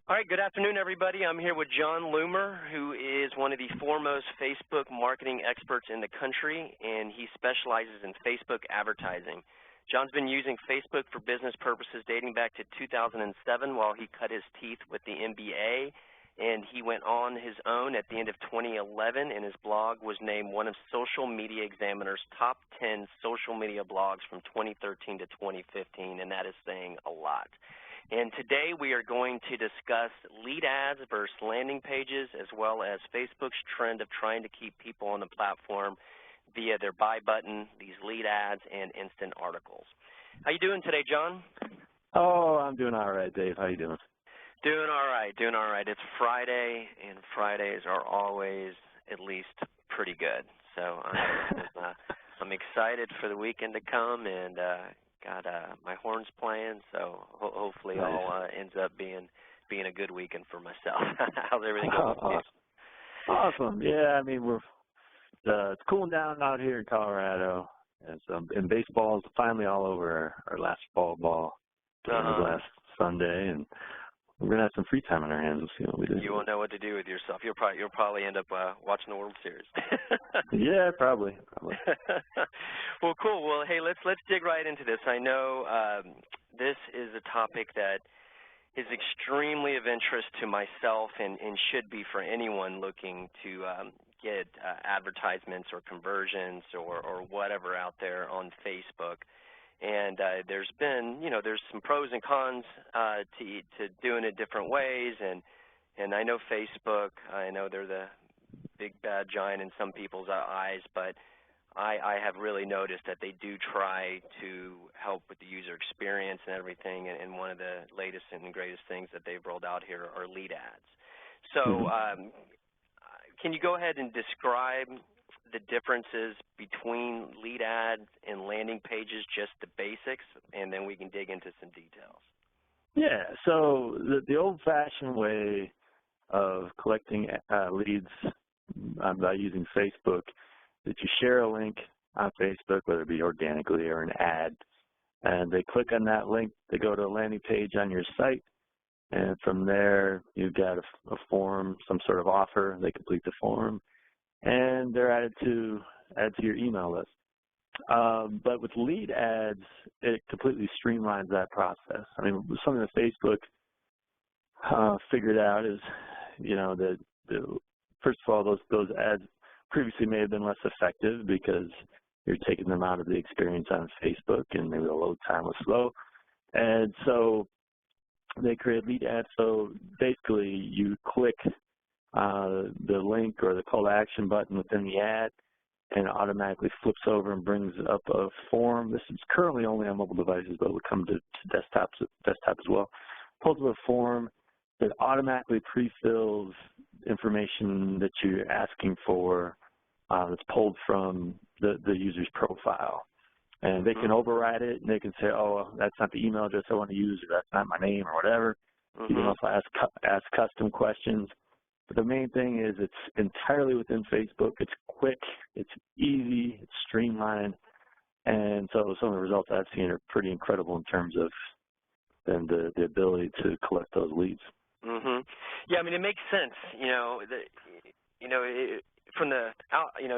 All right, good afternoon, everybody. I'm here with John Loomer, who is one of the foremost Facebook marketing experts in the country, and he specializes in Facebook advertising. John's been using Facebook for business purposes dating back to 2007 while he cut his teeth with the MBA, and he went on his own at the end of 2011, and his blog was named one of Social Media Examiner's top 10 social media blogs from 2013 to 2015, and that is saying a lot. And today we are going to discuss lead ads versus landing pages, as well as Facebook's trend of trying to keep people on the platform via their buy button, these lead ads, and instant articles. How you doing today, John? Oh, I'm doing all right, Dave. How you doing? Doing all right, doing all right. It's Friday, and Fridays are always at least pretty good. So I'm excited for the weekend to come, and got my horns playing, so hopefully nice. all ends up being a good weekend for myself. How's everything going with you? Awesome. Yeah, I mean it's cooling down out here in Colorado, and baseball's finally all over our last fall ball last Sunday, and we're gonna have some free time on our hands. We'll see what we do. You won't know what to do with yourself. You'll probably end up watching the World Series. Yeah, probably. Well, cool. Well, hey, let's dig right into this. I know this is a topic that is extremely of interest to myself and should be for anyone looking to get advertisements or conversions or whatever out there on Facebook. And there's been, there's some pros and cons to doing it different ways. And I know Facebook, I know they're the big bad giant in some people's eyes, but I have really noticed that they do try to help with the user experience and everything. And one of the latest and greatest things that they've rolled out here are lead ads. So can you go ahead and describe the differences between lead ads and landing pages, just the basics, and then we can dig into some details? Yeah, so the old-fashioned way of collecting leads by using Facebook, that you share a link on Facebook, whether it be organically or an ad, and they click on that link, they go to a landing page on your site, and from there you've got a form, some sort of offer. They complete the form, and they're added to your email list. But with lead ads, it completely streamlines that process. I mean, something that Facebook figured out is, that first of all, those ads previously may have been less effective because you're taking them out of the experience on Facebook, and maybe the load time was slow. And so they create lead ads. So basically, you click the link or the call to action button within the ad, and it automatically flips over and brings up a form. This is currently only on mobile devices, but it will come to desktop as well. Pulls up a form that automatically pre-fills information that you're asking for that's pulled from the user's profile. And they can override it, and they can say, oh, that's not the email address I want to use, or that's not my name, or whatever. You can also ask custom questions. But the main thing is it's entirely within Facebook. It's quick, it's easy, it's streamlined, and so some of the results I've seen are pretty incredible in terms of then the ability to collect those leads. Yeah, I mean, it makes sense. From the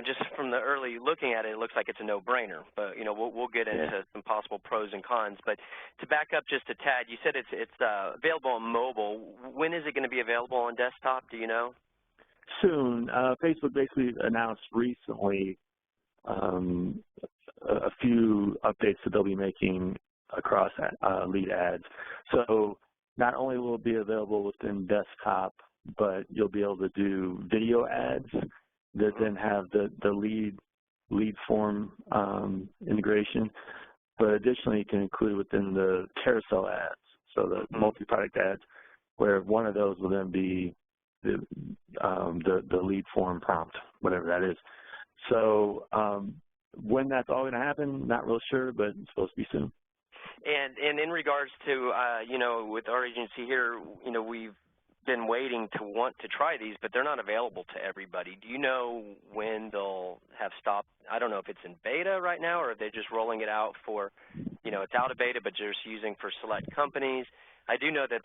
just from the early looking at it, it looks like it's a no-brainer. But we'll get into some possible pros and cons. But to back up just a tad, you said it's available on mobile. When is it going to be available on desktop? Do you know? Soon. Facebook basically announced recently a few updates that they'll be making across lead ads. So not only will it be available within desktop, but you'll be able to do video ads that then have the lead form integration, but additionally you can include within the carousel ads, so the multi-product ads, where one of those will then be the lead form prompt, whatever that is. So when that's all going to happen, not real sure, but it's supposed to be soon. And in regards to with our agency here, we've been waiting to want to try these, but they're not available to everybody. Do you know when they'll have stopped? I don't know if it's in beta right now or if they're just rolling it out for, it's out of beta, but just using for select companies. I do know that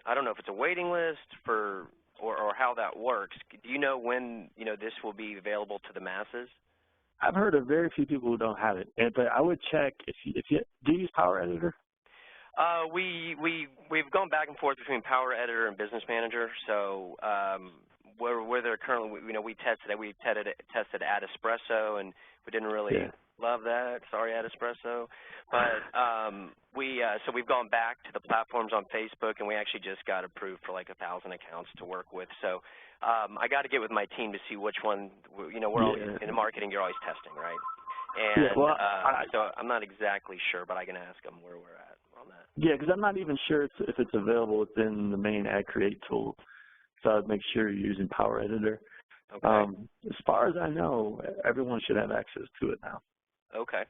I don't know if it's a waiting list or how that works. Do you know when, this will be available to the masses? I've heard of very few people who don't have it, but I would check if you do you use Power Editor? We've gone back and forth between Power Editor and Business Manager. So where they're currently, we tested Add Espresso, and we didn't really love that. Sorry, Add Espresso. But so we've gone back to the platforms on Facebook, and we actually just got approved for like 1,000 accounts to work with. So I got to get with my team to see which one. We're always in marketing. You're always testing, right? And so I'm not exactly sure, but I can ask them where we're at on that. Yeah, because I'm not even sure if it's available within the main Ad Create tool. So I'd make sure you're using Power Editor. Okay. As far as I know, everyone should have access to it now. Okay.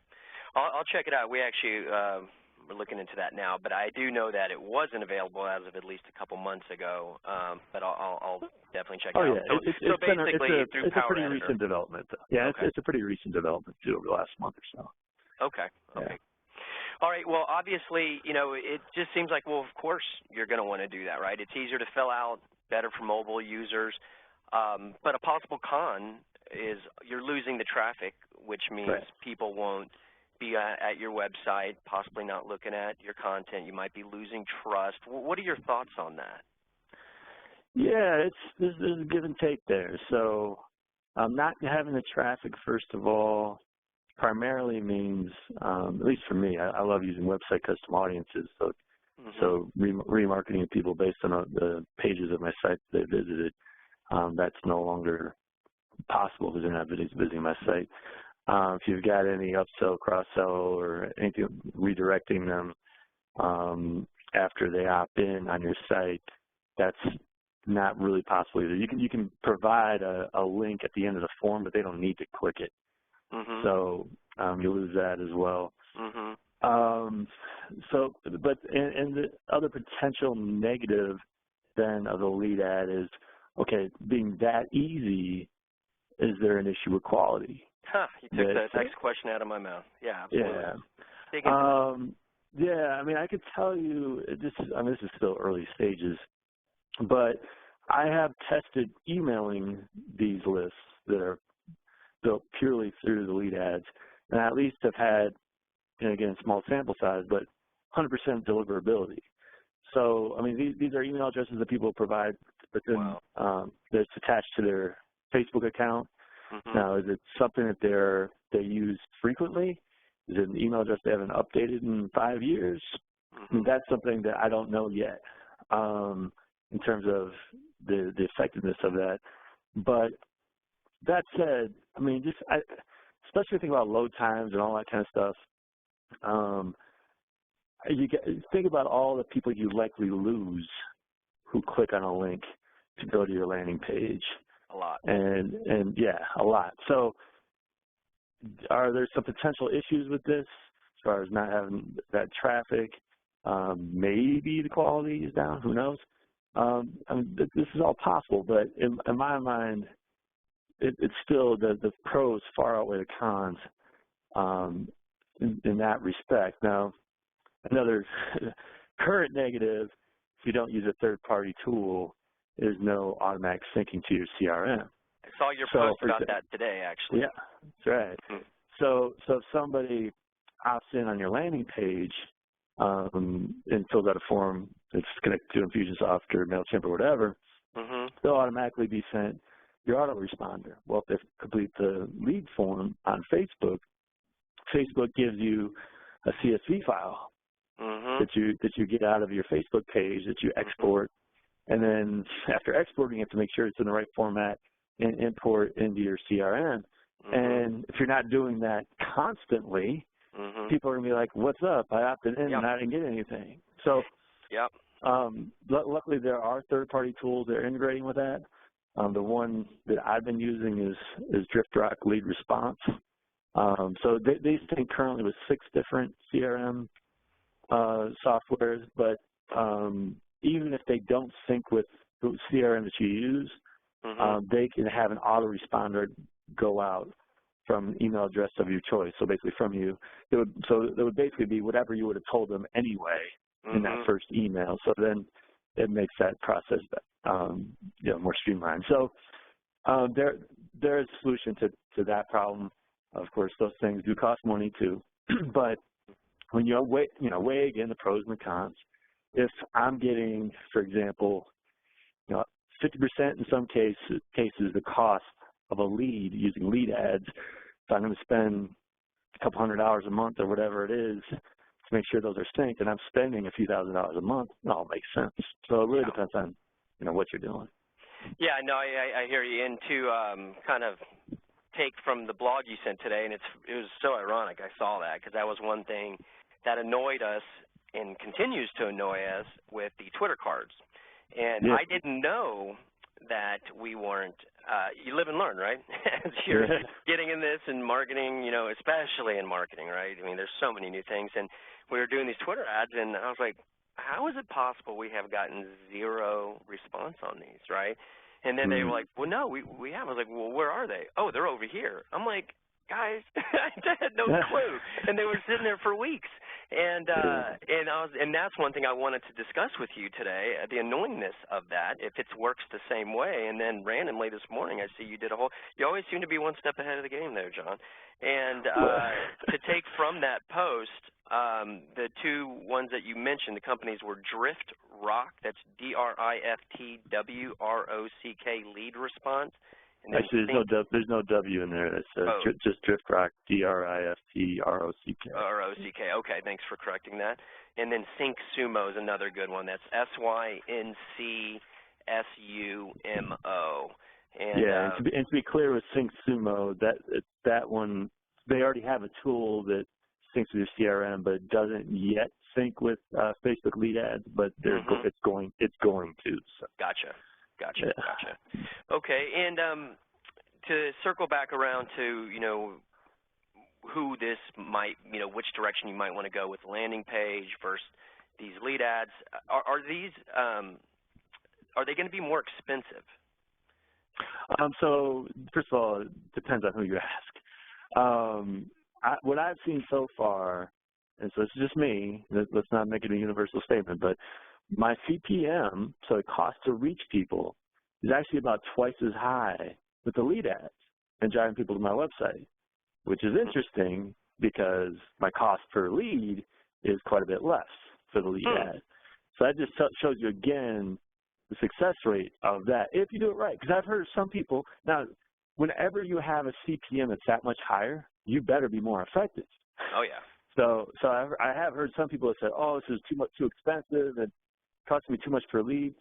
I'll check it out. We actually we're looking into that now, but I do know that it wasn't available as of at least a couple months ago. But I'll definitely check it out. Yeah, so basically, through it's Power a pretty Editor. recent development. Yeah, okay. it's a pretty recent development too over the last month or so. Okay. Okay. Yeah. All right. Well, obviously, it just seems like, well, of course you're going to want to do that, right? It's easier to fill out, better for mobile users. But a possible con is you're losing the traffic, which means people won't be at your website, possibly not looking at your content. You might be losing trust. What are your thoughts on that? Yeah, there's a give and take there. So not having the traffic, first of all, primarily means, at least for me, I love using website custom audiences. So remarketing people based on the pages of my site they visited, that's no longer possible because they're not visiting my site. If you've got any upsell, cross-sell, or anything redirecting them after they opt in on your site, that's not really possible either. You can provide a link at the end of the form, but they don't need to click it. So you lose that as well. But the other potential negative then of the lead ad is, okay, being that easy, is there an issue with quality? You took the next question out of my mouth. Yeah, absolutely. Yeah, I mean, I could tell you, this is still early stages, but I have tested emailing these lists that are built purely through the lead ads, and I at least have had, again, small sample size, but 100% deliverability. So, I mean, these are email addresses that people provide, but then that's attached to their Facebook account. Now, is it something that they use frequently? Is it an email address they haven't updated in 5 years? I mean, that's something that I don't know yet in terms of the effectiveness of that. But that said, I mean, especially think about load times and all that kind of stuff. Think about all the people you likely lose who click on a link to go to your landing page. A lot. And yeah, a lot. So are there some potential issues with this as far as not having that traffic? Maybe the quality is down. Who knows? I mean, this is all possible, but in my mind, it's still the pros far outweigh the cons in that respect. Now, another current negative, if you don't use a third-party tool, is no automatic syncing to your CRM. I saw your post about that today, actually. Yeah, that's right. So if somebody opts in on your landing page and fills out a form that's connected to Infusionsoft or MailChimp or whatever, they'll automatically be sent your autoresponder. Well, if they complete the lead form on Facebook, Facebook gives you a CSV file that you get out of your Facebook page that you export. And then after exporting, you have to make sure it's in the right format and import into your CRM. And if you're not doing that constantly, people are going to be like, what's up? I opted in and I didn't get anything. So luckily there are third-party tools that are integrating with that. The one that I've been using is DriftRock Lead Response. So they sync currently with 6 different CRM softwares, but even if they don't sync with the CRM that you use, they can have an autoresponder go out from email address of your choice. So basically from you, it would basically be whatever you would have told them anyway in that first email. So then it makes that process, more streamlined. So there is a solution to that problem. Of course, those things do cost money too, but when you weigh again the pros and the cons. If I'm getting, for example, 50% in some cases the cost of a lead using lead ads, if I'm going to spend a couple $100 a month or whatever it is to make sure those are synced, and I'm spending a few $1,000s a month, it all makes sense. So it really depends on what you're doing. Yeah, no, I hear you. And to kind of take from the blog you sent today, and it was so ironic I saw that, because that was one thing that annoyed us and continues to annoy us with the Twitter cards. And I didn't know that we weren't, you live and learn, right? As you're getting in this in marketing, especially in marketing, right? I mean, there's so many new things. And we were doing these Twitter ads, and I was like, how is it possible we have gotten zero response on these, right? And then they were like, well, no, we have. I was like, well, where are they? Oh, they're over here. I'm like, guys, I had no clue. And they were sitting there for weeks. And that's one thing I wanted to discuss with you today, the annoyingness of that, if it works the same way. And then randomly this morning I see you did you always seem to be one step ahead of the game there, John. And to take from that post, the two ones that you mentioned, the companies were Drift Rock, that's DRIFTWROCK, lead response. And actually, there's no W in there. It's just Drift Rock, DRIFTROCK. ROCK. Okay, thanks for correcting that. And then Sync Sumo is another good one. That's SYNCSUMO. And to be clear with Sync Sumo, that one, they already have a tool that syncs with your CRM, but it doesn't yet sync with Facebook lead ads, but it's going to. So. Gotcha. Okay, and to circle back around to, who this might, which direction you might want to go with the landing page versus these lead ads, are they going to be more expensive? So, first of all, it depends on who you ask. What I've seen so far, and so it's just me, let's not make it a universal statement, but my CPM, so the cost to reach people, is actually about twice as high with the lead ads and driving people to my website, which is interesting because my cost per lead is quite a bit less for the lead ad. So that just shows you, again, the success rate of that, if you do it right. Because I've heard some people, now, whenever you have a CPM that's that much higher, you better be more effective. Oh, yeah. So I have heard some people that say, oh, this is too expensive and costs me too much per lead.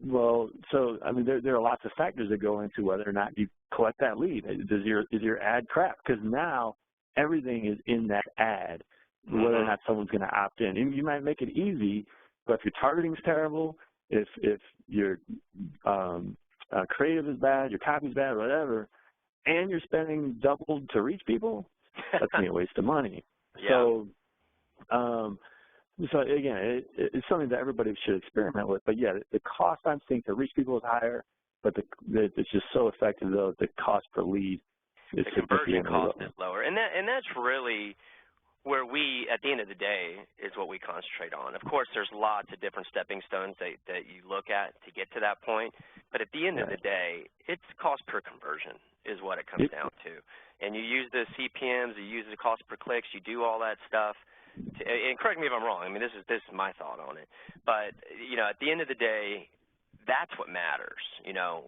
Well, so I mean, there are lots of factors that go into whether or not you collect that lead. Is your ad crap? Because now everything is in that ad, whether or not someone's going to opt in. And you might make it easy, but if your targeting is terrible, if your creative is bad, your copy is bad, whatever, and you're spending double to reach people, that's going to be a waste of money. Yeah. So again, it's something that everybody should experiment with. But yeah, the cost I'm seeing to reach people is higher, but it's just so effective though. The cost per lead is the conversion cost is lower, and that's really where we, at the end of the day, is what we concentrate on. Of course, there's lots of different stepping stones that you look at to get to that point, but at the end of the day, it's cost per conversion is what it comes down to. And you use the CPMs, you use the cost per clicks, you do all that stuff. And correct me if I'm wrong. I mean, this is my thought on it. But at the end of the day, that's what matters.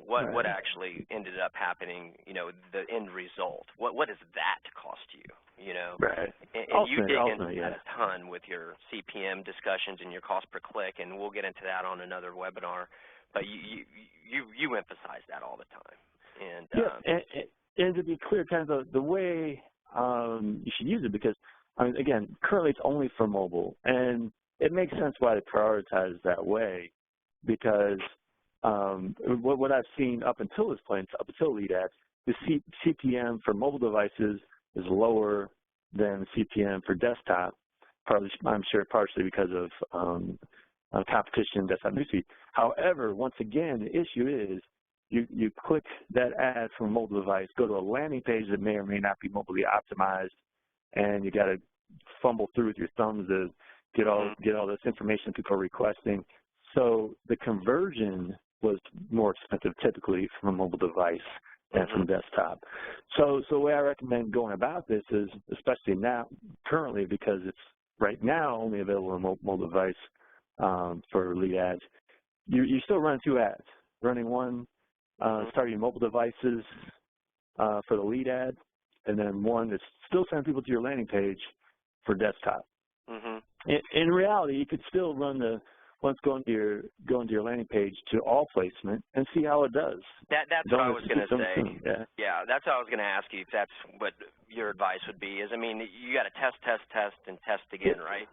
What actually ended up happening. The end result. What does that cost you? Right. And you dig into that a ton with your CPM discussions and your cost per click, and we'll get into that on another webinar. But you emphasize that all the time. And and to be clear, kind of the way you should use it, because I mean, again, currently it's only for mobile, and it makes sense why they prioritize that way, because what I've seen up until this point, up until lead ads, the CPM for mobile devices is lower than the CPM for desktop, partly, I'm sure partially because of competition in desktop newsfeed. However, once again, the issue is you click that ad from a mobile device, go to a landing page that may or may not be mobilely optimized, and you got to fumble through with your thumbs to get all this information people are requesting. So the conversion was more expensive typically from a mobile device than from desktop. So the way I recommend going about this is, especially now, currently, because it's right now only available on mobile device for lead ads, you still run 2 ads, running one starting mobile devices for the lead ad, and then one that's still sending people to your landing page for desktop. In reality, you could still run the once going to your landing page to all placement and see how it does. That's what I was going to say. Yeah, that's what I was going to ask you if that's what your advice would be. Is, I mean, you got to test, and test again, right?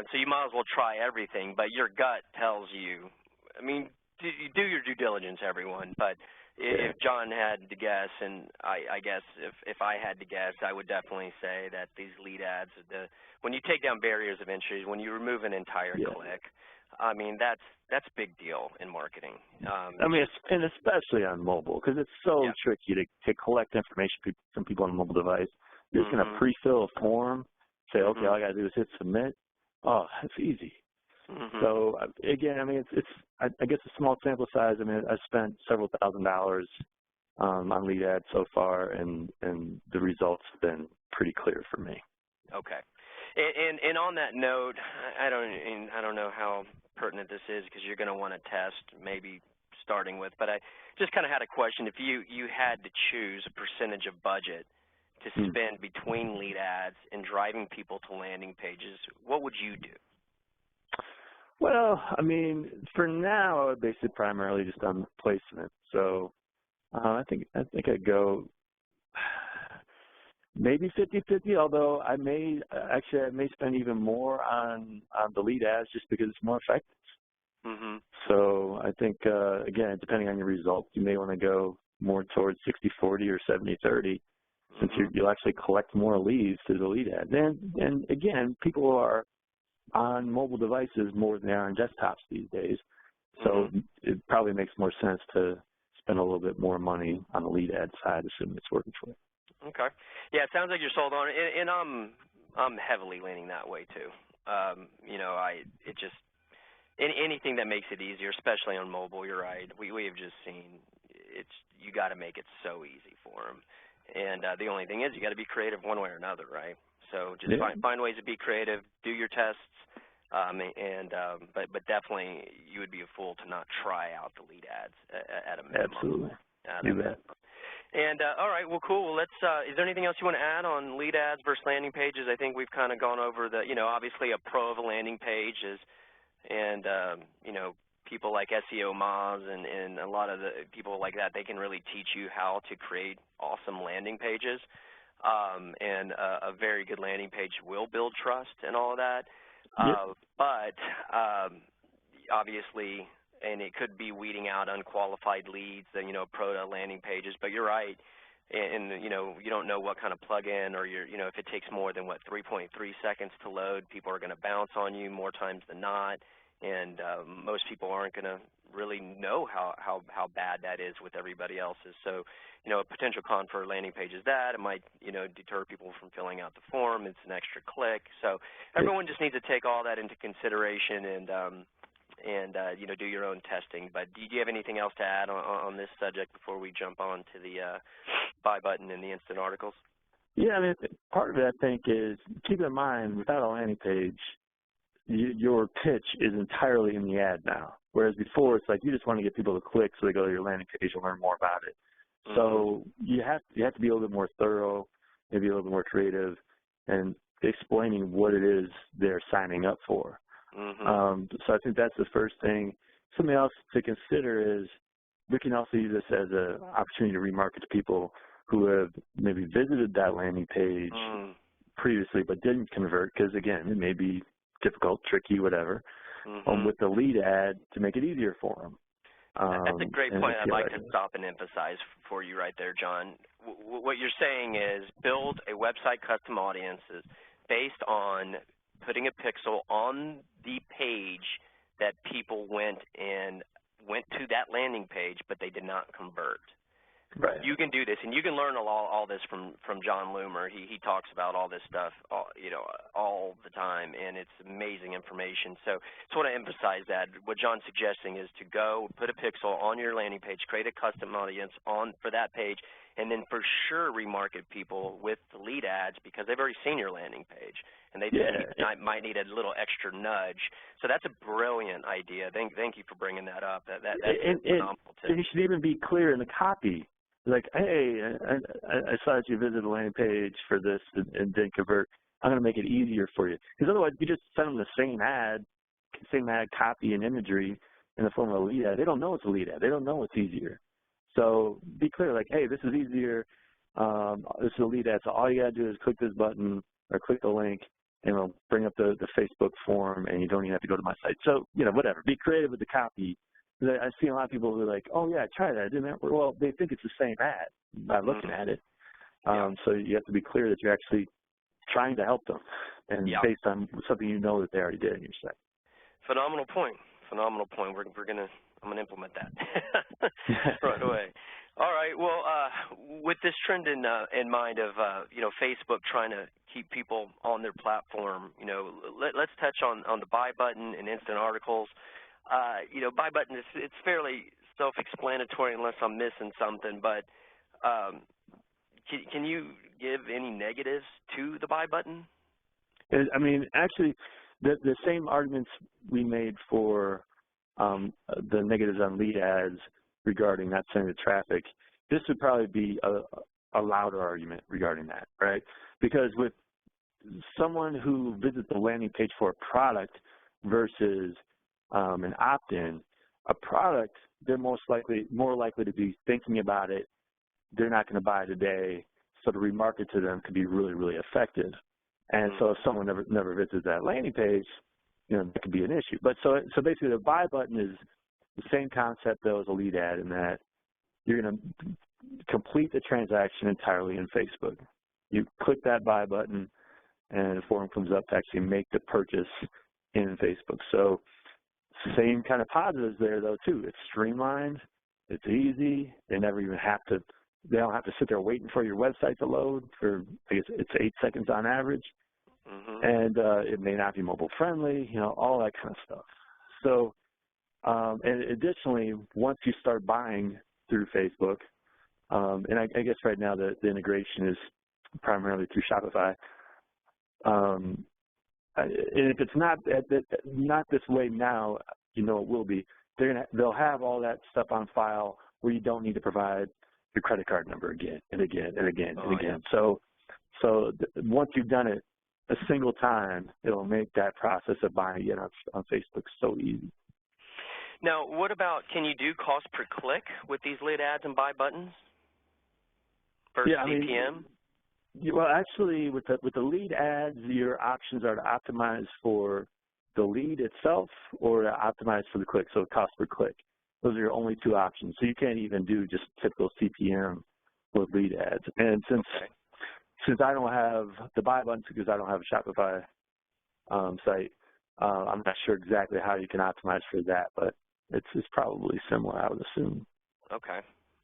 So you might as well try everything, but your gut tells you. I mean, do your due diligence, everyone. But if John had to guess, and I guess if I had to guess, I would definitely say that these lead ads, when you take down barriers of entry, when you remove an entire click, I mean, that's a big deal in marketing. I mean, and especially on mobile, because it's so tricky to collect information from people on a mobile device. You're just going to pre-fill a form, say, okay, all I got to do is hit submit. Oh, that's easy. So again, I mean, I guess a small sample size. I mean, I spent several $1,000s on lead ads so far, and the results have been pretty clear for me. Okay. And on that note, I don't know how pertinent this is because you're going to want to test maybe starting with, but I just kind of had a question. If you had to choose a percentage of budget to spend between lead ads and driving people to landing pages, what would you do? Well, I mean, for now, I would base it primarily just on placement. So I think I'd go maybe 50-50, although I may spend even more on the lead ads just because it's more effective. So I think, again, depending on your results, you may want to go more towards 60-40 or 70-30 since you'll actually collect more leads through the lead ad. And again, people are on mobile devices more than they are on desktops these days. So it probably makes more sense to spend a little bit more money on the lead ad side, assuming it's working for you. Okay. Yeah, it sounds like you're sold on it, and I'm heavily leaning that way too. You know, anything that makes it easier, especially on mobile. You're right. We have just seen you got to make it so easy for them, and the only thing is you got to be creative one way or another, right? So just find ways to be creative, do your tests, but definitely you would be a fool to not try out the lead ads at a minimum. Absolutely. You bet. And all right, well, cool. Well, let's. Is there anything else you want to add on lead ads versus landing pages? I think we've kind of gone over obviously a pro of a landing page is, and people like SEO Moz and a lot of the people like that, they can really teach you how to create awesome landing pages. And a very good landing page will build trust and all of that. But obviously, and it could be weeding out unqualified leads, pro to landing pages. But you're right, and you don't know what kind of plug-in or if it takes more than 3.3 seconds to load, people are going to bounce on you more times than not, and most people aren't going to really know how bad that is with everybody else's. So, a potential con for a landing page is that it might, deter people from filling out the form. It's an extra click. So everyone just needs to take all that into consideration and do your own testing. But do you have anything else to add on this subject before we jump on to the buy button and the instant articles? Yeah, I mean, part of it, I think, is keep in mind, without a landing page, your pitch is entirely in the ad now. Whereas before, it's like you just want to get people to click so they go to your landing page and learn more about it. So you have to be a little bit more thorough, maybe a little bit more creative, and explaining what it is they're signing up for. So I think that's the first thing. Something else to consider is we can also use this as an opportunity to remarket to people who have maybe visited that landing page previously but didn't convert because, again, it may be difficult, tricky, whatever, with the lead ad to make it easier for them. That's a great point I'd like to stop and emphasize for you right there, John. What you're saying is build a website custom audiences based on putting a pixel on the page that people went to that landing landing page, but they did not convert. Right. You can do this, and you can learn all this from John Loomer. He talks about all this stuff, all the time, and it's amazing information. So just want to emphasize that what John's suggesting is to go put a pixel on your landing page, create a custom audience for that page, and then for sure remarket people with the lead ads because they've already seen your landing page, and they might need a little extra nudge. So that's a brilliant idea. Thank you for bringing that up. That's phenomenal too. And you should even be clear in the copy. Like, hey, I saw that you visited the landing page for this and didn't convert. I'm going to make it easier for you. Because otherwise, you just send them the same ad copy and imagery in the form of a lead ad. They don't know it's a lead ad. They don't know it's easier. So be clear, like, hey, this is easier. This is a lead ad. So all you got to do is click this button or click the link, and it'll bring up the Facebook form, and you don't even have to go to my site. So, whatever. Be creative with the copy. I see a lot of people who are like, oh, yeah, try that. Didn't that work? Well, they think it's the same ad by looking at it. So you have to be clear that you're actually trying to help them and based on something that they already did in your site. Phenomenal point. Phenomenal point. I'm gonna implement that right away. All right. Well, with this trend in mind of Facebook trying to keep people on their platform, let's touch on the buy button and instant articles. Buy button it's fairly self-explanatory unless I'm missing something, but can you give any negatives to the buy button? I mean, actually, the same arguments we made for the negatives on lead ads regarding not sending the traffic, this would probably be a louder argument regarding that, right? Because with someone who visits the landing page for a product versus an opt-in, a product, they're more likely to be thinking about it. They're not going to buy today, so to remarket to them could be really, really effective. And so if someone never visits that landing page, that could be an issue. But so basically the buy button is the same concept though as a lead ad in that you're going to complete the transaction entirely in Facebook. You click that buy button and a form comes up to actually make the purchase in Facebook. So same kind of positives there though too. It's streamlined, it's easy, they don't have to sit there waiting for your website to load for, I guess it's 8 seconds on average. And it may not be mobile friendly, all that kind of stuff. So, and additionally, once you start buying through Facebook, and I guess right now the integration is primarily through Shopify. And if it's not this way now, it will be. They'll have all that stuff on file where you don't need to provide your credit card number again and again and again and again. So once you've done it a single time, it'll make that process of buying it on Facebook so easy. Now, what about, can you do cost per click with these lead ads and buy buttons versus CPM? Well, actually, with the lead ads, your options are to optimize for the lead itself or to optimize for the click, so cost per click. Those are your only two options. So you can't even do just typical CPM with lead ads. And since I don't have the buy buttons because I don't have a Shopify site, I'm not sure exactly how you can optimize for that, but it's probably similar, I would assume. Okay.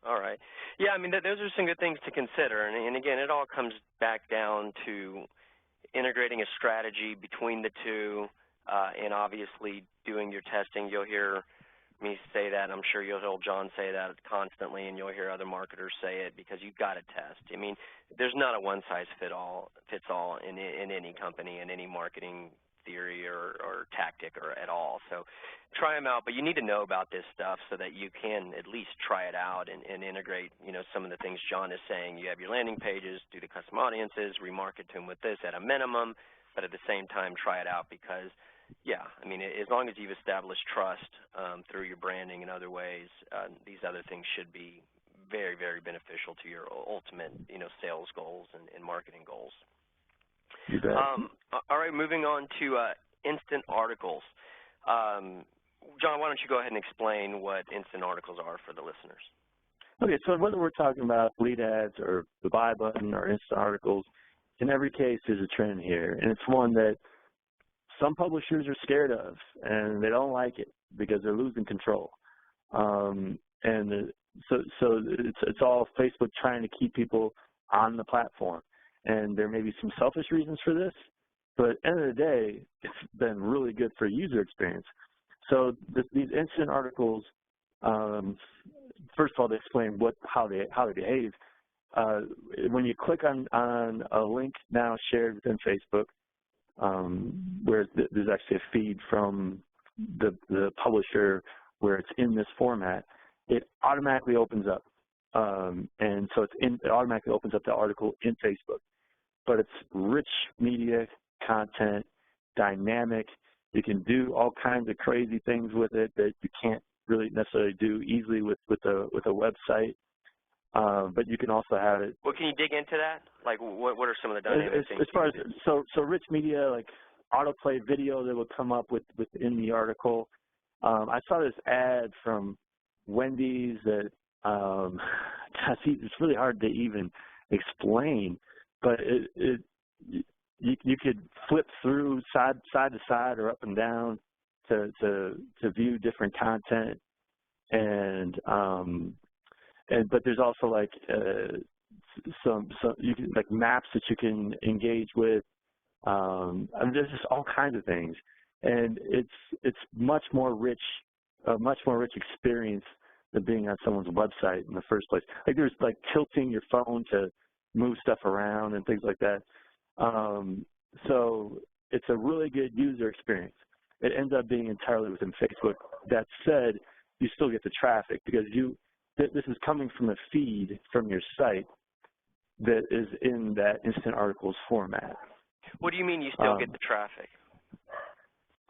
All right. Yeah, I mean, those are some good things to consider. And again, it all comes back down to integrating a strategy between the two and obviously doing your testing. You'll hear me say that. I'm sure you'll hear John say that constantly, and you'll hear other marketers say it because you've got to test. I mean, there's not a one-size-fits-all in any company, in any marketing theory or tactic or at all. So try them out, but you need to know about this stuff so that you can at least try it out and integrate, some of the things John is saying. You have your landing pages, do the custom audiences, remarket to them with this at a minimum, but at the same time try it out because, yeah, I mean, as long as you've established trust through your branding and other ways, these other things should be very, very beneficial to your ultimate, sales goals and marketing goals. You bet. All right, moving on to instant articles. John, why don't you go ahead and explain what instant articles are for the listeners? Okay, so whether we're talking about lead ads or the buy button or instant articles, in every case there's a trend here, and it's one that some publishers are scared of, and they don't like it because they're losing control. and so it's all Facebook trying to keep people on the platform. And there may be some selfish reasons for this, but at the end of the day, it's been really good for user experience. So these incident articles, first of all, they explain how they behave. When you click on a link now shared within Facebook, where there's actually a feed from the publisher where it's in this format, it automatically opens up. And so it automatically opens up the article in Facebook. But it's rich media content, dynamic. You can do all kinds of crazy things with it that you can't really necessarily do easily with a website. But you can also have it. Well, can you dig into that? Like, what are some of the dynamic things? As far as so rich media, like autoplay video that will come up within the article. I saw this ad from Wendy's that it's really hard to even explain, but you could flip through side to side or up and down to view different content, but there's also like some you can like maps that you can engage with. There's just all kinds of things, and it's much more rich experience than being on someone's website in the first place. Like there's like tilting your phone to move stuff around and things like that. So it's a really good user experience. It ends up being entirely within Facebook. That said, you still get the traffic because this is coming from a feed from your site that is in that instant articles format. What do you mean you still get the traffic?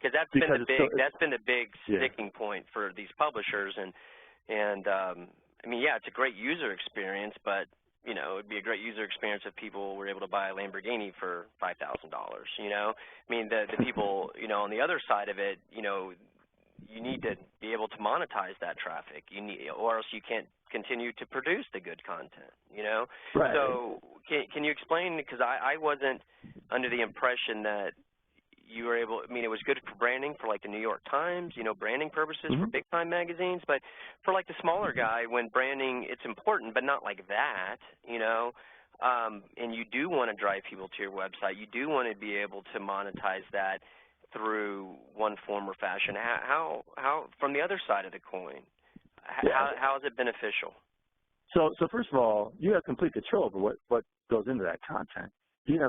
Because that's been the big sticking point for these publishers, and I mean, yeah, it's a great user experience, but you know, it'd be a great user experience if people were able to buy a Lamborghini for $5,000. You know, I mean, the people, you know, on the other side of it, you know, you need to be able to monetize that traffic. You need, or else you can't continue to produce the good content. You know, right. So can you explain? Because I wasn't under the impression that you were able, I mean, it was good for branding for like the New York Times, you know, branding purposes for big time magazines, but for like the smaller guy, when branding, it's important, but not like that, you know, and you do want to drive people to your website. You do want to be able to monetize that through one form or fashion. How from the other side of the coin, how is it beneficial? So first of all, you have complete control over what goes into that content. You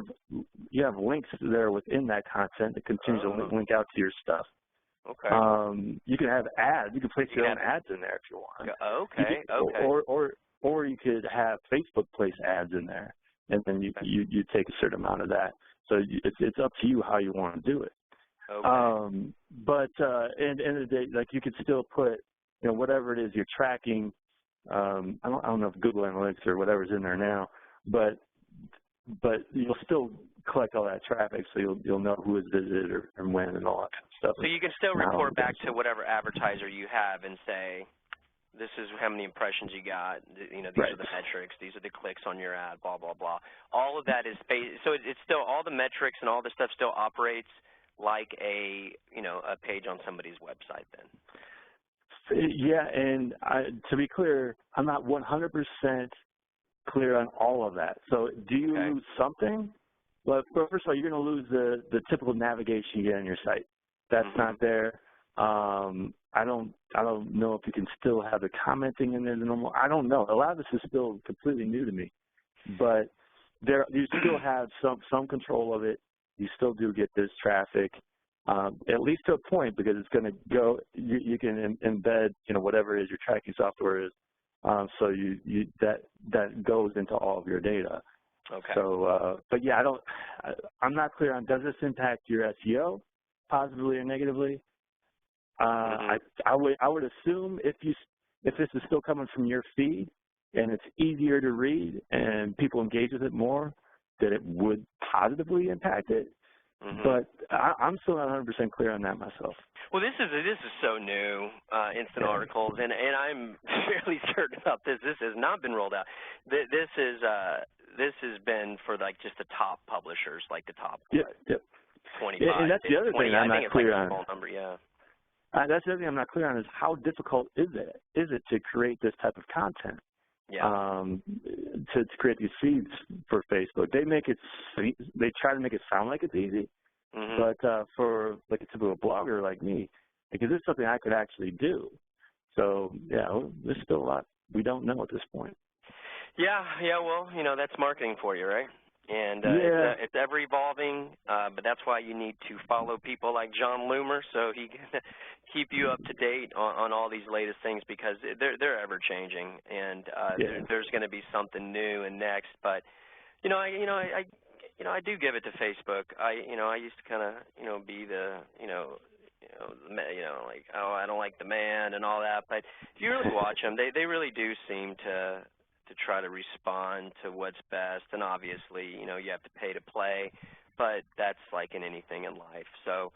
have links there within that content that continues to link out to your stuff. Okay. You can have ads. You can place your own ads in there if you want. Okay. Or you could have Facebook place ads in there, and then you take a certain amount of that. So it's up to you how you want to do it. Okay. But at the end of the day, like you could still put, you know, whatever it is you're tracking. I don't know if Google Analytics or whatever's in there now, but you'll still collect all that traffic, so you'll know who has visited and when and all that kind of stuff. So you can still report back to whatever advertiser you have and say, this is how many impressions you got, you know, these are the metrics, these are the clicks on your ad, blah, blah, blah. All of that is, so it's still, all the metrics and all the stuff still operates like a page on somebody's website then. Yeah, and to be clear, I'm not 100% clear on all of that. So do you lose something? Well, first of all, you're going to lose the typical navigation you get on your site. That's not there. I don't know if you can still have the commenting in there the normal. I don't know. A lot of this is still completely new to me. But you still have some control of it. You still do get this traffic, at least to a point, because it's going to go. You can embed, you know, whatever it is your tracking software is. So that goes into all of your data. Okay. So, but yeah, I'm not clear on, does this impact your SEO positively or negatively? I would assume if this is still coming from your feed and it's easier to read and people engage with it more, that it would positively impact it. But I'm still not 100% clear on that myself. Well, this is so new, instant articles, and I'm fairly certain about this. This has not been rolled out. This has been for like just the top publishers, like the top 25. And that's the other thing I'm not clear on. Small number, yeah. That's the other thing I'm not clear on is how difficult is it to create this type of content? Yeah. To create these feeds for Facebook. They try to make it sound like it's easy, but for like a typical blogger like me, because this is something I could actually do. So yeah, there's still a lot we don't know at this point. Yeah. Well, that's marketing for you, right? And it's ever evolving, but that's why you need to follow people like John Loomer, so he can keep you up to date on all these latest things, because they're ever changing, and there's going to be something new and next. But I do give it to Facebook. I used to kind of be the like, oh, I don't like the man and all that. But if you really watch them, they really do seem to try to respond to what's best. And obviously, you have to pay to play, but that's like in anything in life. So,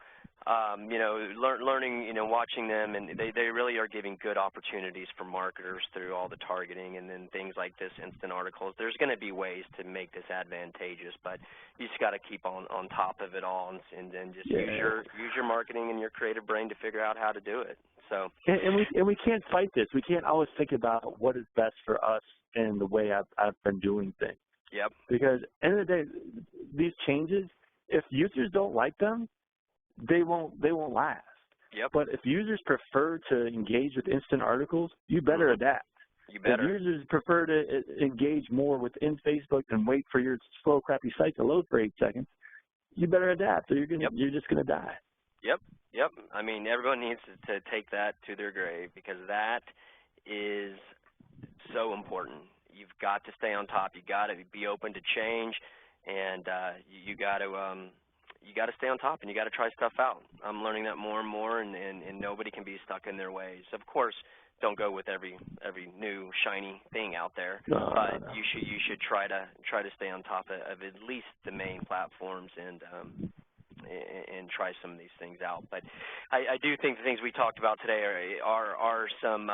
learning, watching them, and they really are giving good opportunities for marketers through all the targeting and then things like this, instant articles. There's going to be ways to make this advantageous, but you just got to keep on top of it all, and then just use your marketing and your creative brain to figure out how to do it. So, and we can't fight this. We can't always think about what is best for us and the way I've been doing things. Yep. Because at the end of the day, these changes, if users don't like them, they won't last. Yep. But if users prefer to engage with instant articles, you better adapt. You better. If users prefer to engage more within Facebook and wait for your slow, crappy site to load for 8 seconds, you better adapt, or you're just going to die. Yep. I mean, everyone needs to take that to their grave, because that is so important. You've got to stay on top. You got to be open to change, and you got to stay on top, and you got to try stuff out. I'm learning that more and more, and nobody can be stuck in their ways. Of course, don't go with every new shiny thing out there, but you should try to stay on top of at least the main platforms, and try some of these things out. But I do think the things we talked about today are some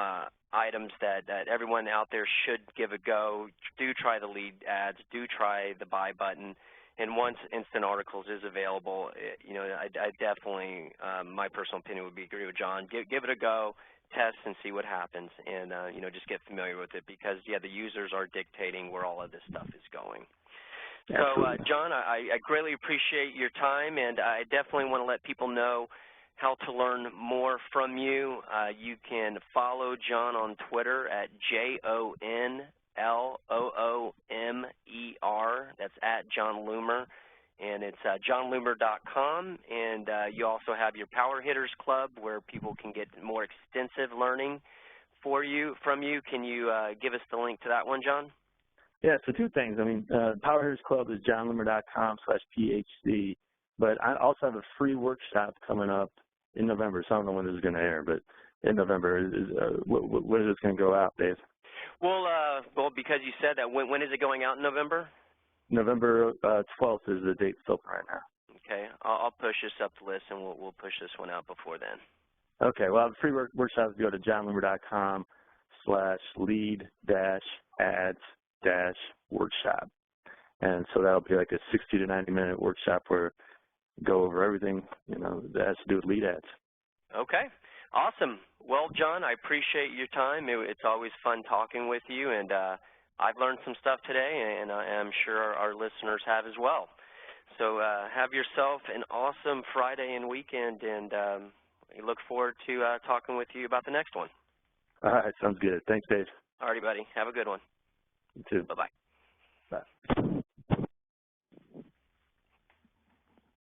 items that everyone out there should give a go. Do try the lead ads. Do try the buy button. And once instant articles is available, I definitely, my personal opinion would be agree with John. Give it a go, test and see what happens, and just get familiar with it, because the users are dictating where all of this stuff is going. So, John, I greatly appreciate your time, and I definitely want to let people know how to learn more from you. You can follow John on Twitter at JONLOOMER. That's at John Loomer, and it's johnloomer.com. And you also have your Power Hitters Club, where people can get more extensive learning from you. Can you give us the link to that one, John? Yeah, so 2 things. I mean, Power Hitters Club is johnloomer.com/PHC, but I also have a free workshop coming up in November. So I don't know when this is going to air, but in November, when is this going to go out, Dave? Well, because you said that, when is it going out in November? November 12th is the date still right now. Okay, I'll push this up the list, and we'll push this one out before then. Okay, well, the free workshops go to johnloomer.com/lead-ads-workshop. And so that'll be like a 60 to 90-minute workshop where we go over everything, that has to do with lead ads. Okay, awesome. Well, John, I appreciate your time. It's always fun talking with you, and I've learned some stuff today, and I'm sure our listeners have as well. So have yourself an awesome Friday and weekend, and we look forward to talking with you about the next one. All right, sounds good. Thanks, Dave. All righty, buddy. Have a good one. You too. Bye-bye. Bye.